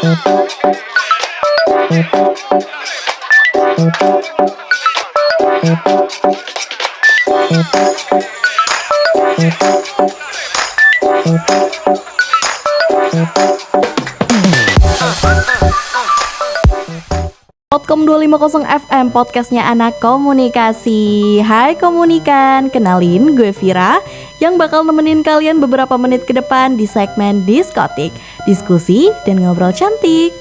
Podcast 250 FM, podcastnya anak komunikasi. Hai komunikan, kenalin gue Vira yang bakal nemenin kalian beberapa menit ke depan di segmen Diskotik, diskusi dan ngobrol cantik.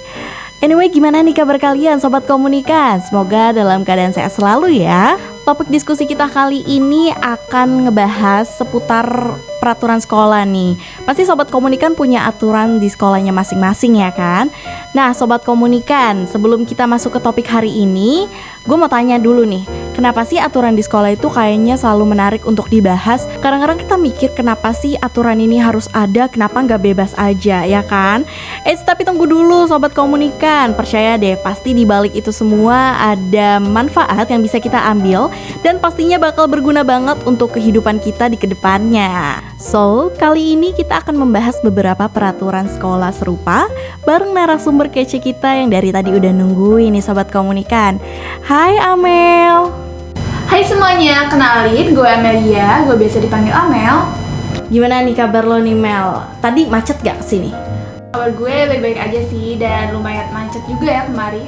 Anyway, gimana nih kabar kalian sobat komunikan? Semoga dalam keadaan sehat selalu ya. Topik diskusi kita kali ini akan ngebahas seputar peraturan sekolah nih. Pasti sobat komunikan punya aturan di sekolahnya masing-masing ya kan? Nah sobat komunikan, sebelum kita masuk ke topik hari ini, gue mau tanya dulu nih, kenapa sih aturan di sekolah itu kayaknya selalu menarik untuk dibahas? Kadang-kadang kita mikir kenapa sih aturan ini harus ada, kenapa nggak bebas aja ya kan? Tapi tunggu dulu sobat komunikan, percaya deh pasti di balik itu semua ada manfaat yang bisa kita ambil dan pastinya bakal berguna banget untuk kehidupan kita di kedepannya. So, kali ini kita akan membahas beberapa peraturan sekolah serupa bareng narasumber kece kita yang dari tadi udah nungguin nih sobat komunikan. Hai Amel. Hai semuanya, kenalin gue Amelia, gue biasa dipanggil Amel. Gimana nih kabar lo nih Mel? Tadi macet gak kesini? Kabar gue baik-baik aja sih dan lumayan macet juga ya kemari.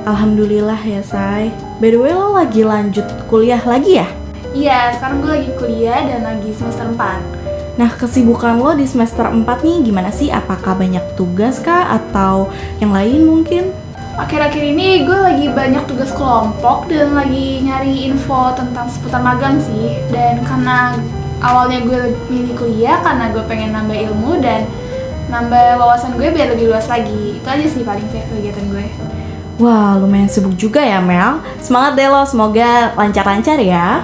Alhamdulillah ya say. By the way lo lagi lanjut kuliah lagi ya? Iya, sekarang gue lagi kuliah dan lagi semester 4. Nah kesibukan lo di semester 4 nih gimana sih? Apakah banyak tugas kah atau yang lain mungkin? Akhir-akhir ini gue lagi banyak tugas kelompok dan lagi nyari info tentang seputar magang sih. Dan karena awalnya gue milih kuliah karena gue pengen nambah ilmu dan nambah wawasan gue biar lebih luas lagi. Itu aja sih paling kegiatan gue. Wah lumayan sibuk juga ya Mel. Semangat deh lo, semoga lancar-lancar ya.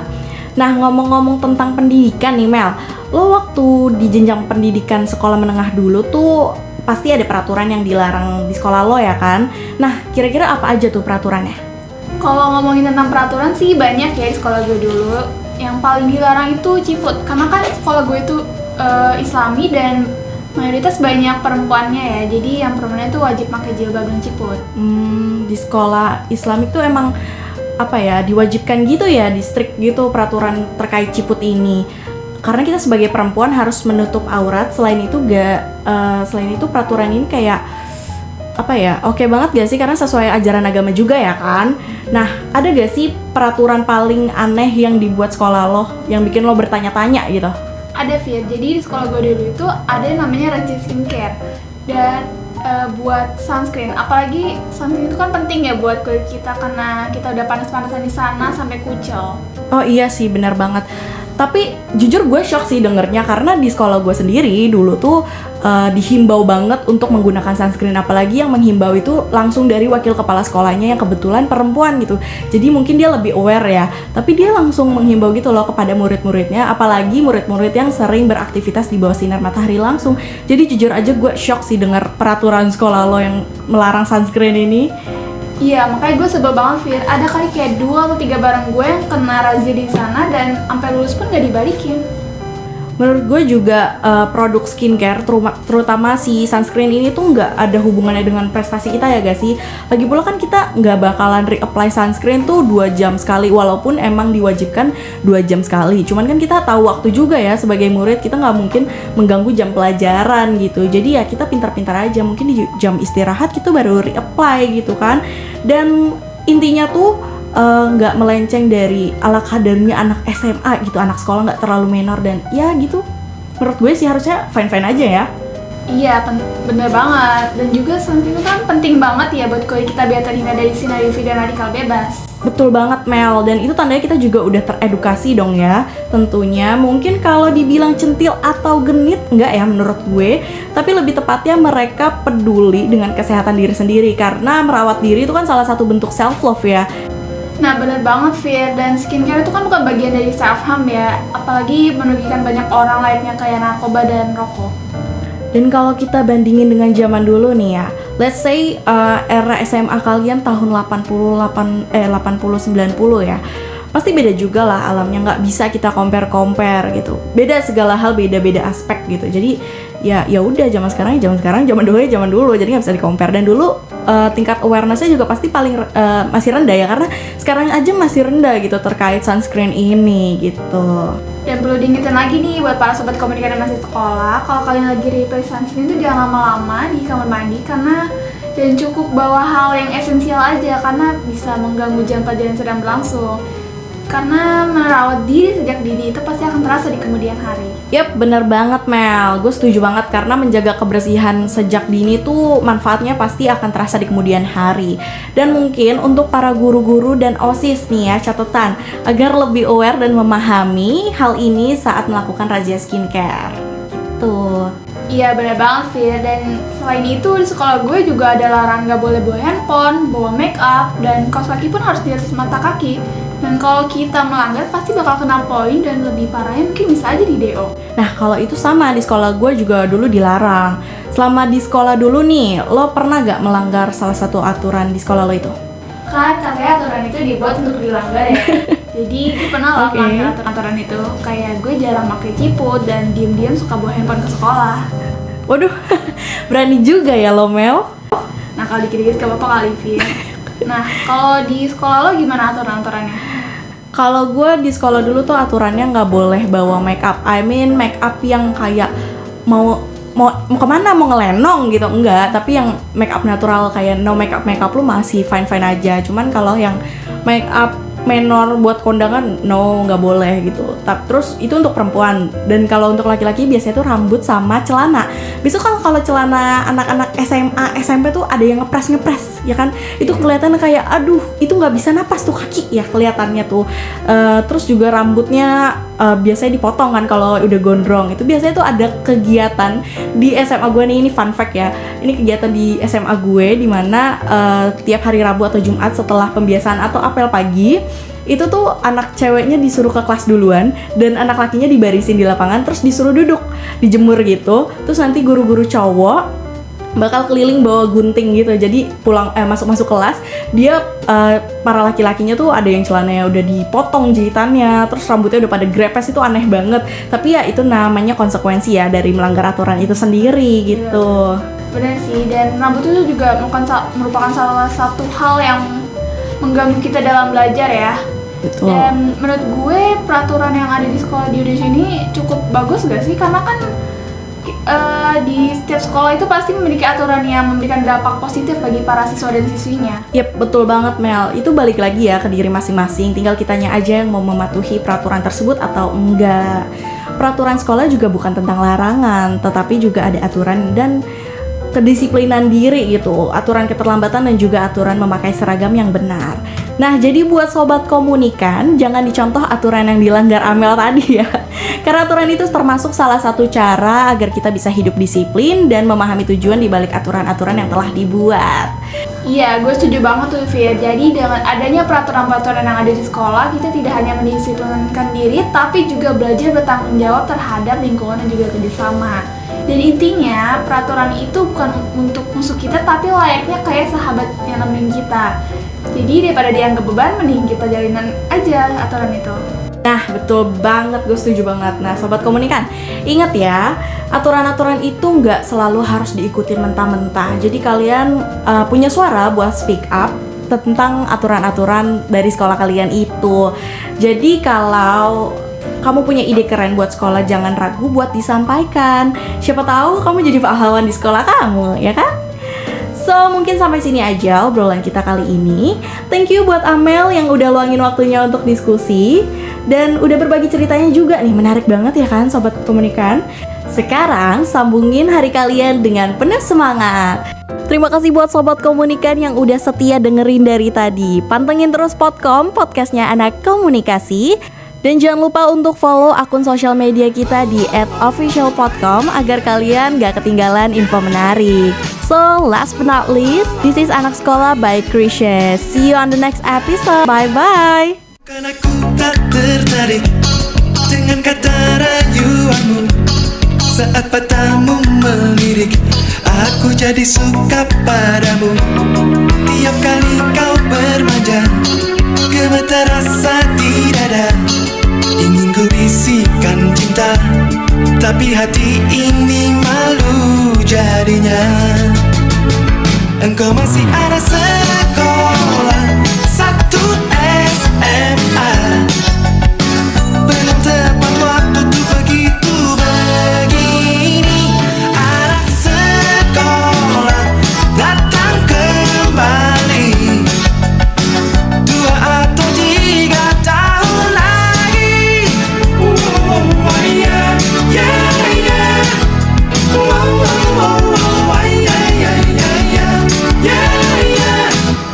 Nah ngomong-ngomong tentang pendidikan nih Mel, lo waktu di jenjang pendidikan sekolah menengah dulu tuh pasti ada peraturan yang dilarang di sekolah lo ya kan? Nah kira-kira apa aja tuh peraturannya? Kalau ngomongin tentang peraturan sih banyak ya di sekolah gue dulu. Yang paling dilarang itu ciput, karena kan sekolah gue itu Islami dan mayoritas banyak perempuannya ya. Jadi yang perempuannya tuh wajib pakai jilbab dan ciput. Di sekolah Islam itu emang apa ya, diwajibkan gitu ya, di strict gitu peraturan terkait ciput ini. Karena kita sebagai perempuan harus menutup aurat. Selain itu peraturan ini kayak apa ya, oke banget gak sih, karena sesuai ajaran agama juga ya kan. Nah ada gak sih peraturan paling aneh yang dibuat sekolah lo yang bikin lo bertanya-tanya gitu? Ada Fir, jadi di sekolah gue dulu itu ada yang namanya rajin skincare dan buat sunscreen. Apalagi sunscreen itu kan penting ya buat kulit kita karena kita udah panas-panasan di sana sampai kucel. Oh iya sih, benar banget. Tapi jujur gue shock sih dengernya, karena di sekolah gue sendiri dulu tuh dihimbau banget untuk menggunakan sunscreen. Apalagi yang menghimbau itu langsung dari wakil kepala sekolahnya yang kebetulan perempuan gitu. Jadi mungkin dia lebih aware ya, tapi dia langsung menghimbau gitu loh kepada murid-muridnya. Apalagi murid-murid yang sering beraktivitas di bawah sinar matahari langsung. Jadi jujur aja gue shock sih denger peraturan sekolah lo yang melarang sunscreen ini. Iya, makanya gue sebel banget Fir. Ada kali kayak 2 atau 3 barang gue yang kena razia di sana dan sampai lulus pun gak dibalikin. Menurut gue juga produk skincare terutama si sunscreen ini tuh nggak ada hubungannya dengan prestasi kita ya gak sih? Lagi pula kan kita nggak bakalan reapply sunscreen tuh 2 jam sekali, walaupun emang diwajibkan 2 jam sekali. Cuman kan kita tahu waktu juga ya, sebagai murid kita nggak mungkin mengganggu jam pelajaran gitu. Jadi ya kita pintar-pintar aja, mungkin di jam istirahat kita baru reapply gitu kan. Dan intinya tuh nggak melenceng dari ala kadarnya anak SMA gitu, anak sekolah, nggak terlalu minor dan ya gitu. Menurut gue sih harusnya fine-fine aja ya. Iya, bener banget. Dan juga sunscreen itu kan penting banget ya buat kulit kita biar terhindar dari sinar UV dan radikal bebas. Betul banget Mel, dan itu tandanya kita juga udah teredukasi dong ya. Tentunya mungkin kalau dibilang centil atau genit, enggak ya menurut gue, tapi lebih tepatnya mereka peduli dengan kesehatan diri sendiri, karena merawat diri itu kan salah satu bentuk self love ya. Nah bener banget Fir, dan skincare itu kan bukan bagian dari self-harm ya, apalagi merugikan banyak orang lainnya kayak narkoba dan rokok. Dan kalau kita bandingin dengan zaman dulu nih ya, let's say era SMA kalian tahun 80-90 ya, pasti beda juga lah alamnya, nggak bisa kita compare gitu. Beda segala hal, beda-beda aspek gitu. Jadi ya udah zaman sekarang, zaman dulu, jadi nggak bisa di-compare. Dan dulu tingkat awareness-nya juga pasti paling masih rendah ya, karena sekarang aja masih rendah gitu terkait sunscreen ini gitu. Dan perlu diingetin lagi nih buat para sobat komunikasi yang masih sekolah, kalau kalian lagi replay sunscreen itu jangan lama-lama di kamar mandi, dan cukup bawa hal yang esensial aja karena bisa mengganggu jam pelajaran sedang berlangsung. Karena merawat diri sejak dini itu pasti akan terasa di kemudian hari. Yap, bener banget Mel. Gue setuju banget karena menjaga kebersihan sejak dini tuh manfaatnya pasti akan terasa di kemudian hari. Dan mungkin untuk para guru-guru dan OSIS nih ya, catatan agar lebih aware dan memahami hal ini saat melakukan razia skincare. Gitu. Iya benar banget Fir, dan selain itu di sekolah gue juga ada larangan gak boleh bawa handphone, bawa make up, dan kaos kaki pun harus di atas mata kaki. Dan kalau kita melanggar pasti bakal kena poin, dan lebih parahnya mungkin bisa aja di DO. Nah kalau itu sama, di sekolah gue juga dulu dilarang. Selama di sekolah dulu nih, lo pernah gak melanggar salah satu aturan di sekolah lo itu? Kan katanya aturan itu dibuat untuk dilanggar ya. Jadi gue pernah lah melanggar aturan itu. Kayak gue jarang pakai ciput dan diem-diem suka bawa handphone ke sekolah. Waduh, berani juga ya lo Mel. Nah kalau dikit-dikit gak apa-apa kali Fir. Nah kalau di sekolah lo gimana aturan-aturannya? Kalau gue di sekolah dulu tuh aturannya nggak boleh bawa make up. I mean make up yang kayak mau kemana, mau ngelenong gitu, enggak. Tapi yang make up natural kayak no make up lu masih fine aja. Cuman kalau yang make up menor buat kondangan no, nggak boleh gitu. Terus itu untuk perempuan. Dan kalau untuk laki-laki biasanya tuh rambut sama celana. Besok kan kalau celana anak-anak SMA, SMP tuh ada yang ngepres ya kan, itu kelihatan kayak aduh itu nggak bisa napas tuh kaki ya kelihatannya tuh. Terus juga rambutnya biasanya dipotong kan kalau udah gondrong. Itu biasanya tuh ada kegiatan di SMA gue nih, ini fun fact ya, ini kegiatan di SMA gue dimana tiap hari Rabu atau Jumat setelah pembiasaan atau apel pagi itu tuh anak ceweknya disuruh ke kelas duluan dan anak lakinya dibarisin di lapangan terus disuruh duduk dijemur gitu. Terus nanti guru-guru cowok bakal keliling bawa gunting gitu. Jadi pulang masuk kelas dia para laki-lakinya tuh ada yang celananya udah dipotong jahitannya, terus rambutnya udah pada grepes. Itu aneh banget. Tapi ya itu namanya konsekuensi ya dari melanggar aturan itu sendiri gitu. Benar sih, dan rambut itu juga merupakan salah satu hal yang mengganggu kita dalam belajar ya. Betul. Dan menurut gue peraturan yang ada di sekolah di Indonesia ini cukup bagus gak sih? Karena kan di setiap sekolah itu pasti memiliki aturan yang memberikan dampak positif bagi para siswa dan siswinya. Yep, betul banget Mel. Itu balik lagi ya ke diri masing-masing. Tinggal kitanya aja yang mau mematuhi peraturan tersebut atau enggak. Peraturan sekolah juga bukan tentang larangan, tetapi juga ada aturan dan kedisiplinan diri gitu, aturan keterlambatan dan juga aturan memakai seragam yang benar. Nah, jadi buat sobat komunikan, jangan dicontoh aturan yang dilanggar Amel tadi ya. Karena aturan itu termasuk salah satu cara agar kita bisa hidup disiplin dan memahami tujuan di balik aturan-aturan yang telah dibuat. Iya, gue setuju banget tuh Fir. Jadi dengan adanya peraturan-peraturan yang ada di sekolah, kita tidak hanya mendisiplinkan diri, tapi juga belajar bertanggung jawab terhadap lingkungan dan juga kerjasama. Dan intinya, peraturan itu bukan untuk musuh kita, tapi layaknya kayak sahabat yang nemenin kita. Jadi daripada dianggap beban, mending kita jalinan aja aturan itu. Nah, betul banget, gue setuju banget. Nah, sobat komunikan, ingat ya, aturan-aturan itu nggak selalu harus diikutin mentah-mentah. Jadi kalian punya suara buat speak up tentang aturan-aturan dari sekolah kalian itu. Jadi kalau kamu punya ide keren buat sekolah, jangan ragu buat disampaikan. Siapa tahu kamu jadi pahlawan di sekolah kamu, ya kan? So, mungkin sampai sini aja obrolan kita kali ini. Thank you buat Amel yang udah luangin waktunya untuk diskusi dan udah berbagi ceritanya juga nih, menarik banget ya kan Sobat Komunikan. Sekarang sambungin hari kalian dengan penuh semangat. Terima kasih buat Sobat Komunikan yang udah setia dengerin dari tadi. Pantengin terus Podkom, podcastnya Anak Komunikasi. Dan jangan lupa untuk follow akun sosial media kita di @officialpodcom agar kalian gak ketinggalan info menarik. So, last but not least, this is Anak Sekolah by Krisha. See you on the next episode. Bye-bye. Karena ku tak tertarik dengan kata rayuanmu. Saat matamu melirik, aku jadi suka padamu. Tiap kali kau bermanja, gemetar rasa di dada. Ingin ku bisikan cinta tapi hati ini malu jadinya. Engkau masih ada sekolah, satu SMA. Belum tepat waktu tuh begitu begini. Anak sekolah datang kembali 2 atau 3 tahun lagi. Oh yeah, yeah, yeah. Oh, yeah, yeah, yeah, yeah. Yeah, yeah.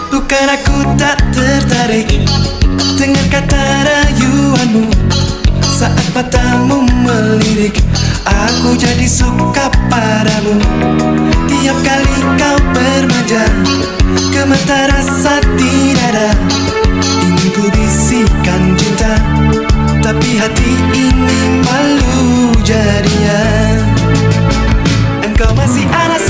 Bukan aku tak tertarik dengan kata rayuanmu. Saat matamu melirik, aku jadi suka padamu. Tiap kali kau bermanja, gemetar rasa di dada. Ingin ku bisikan cinta, tapi hati ini malu jadinya. Engkau masih anak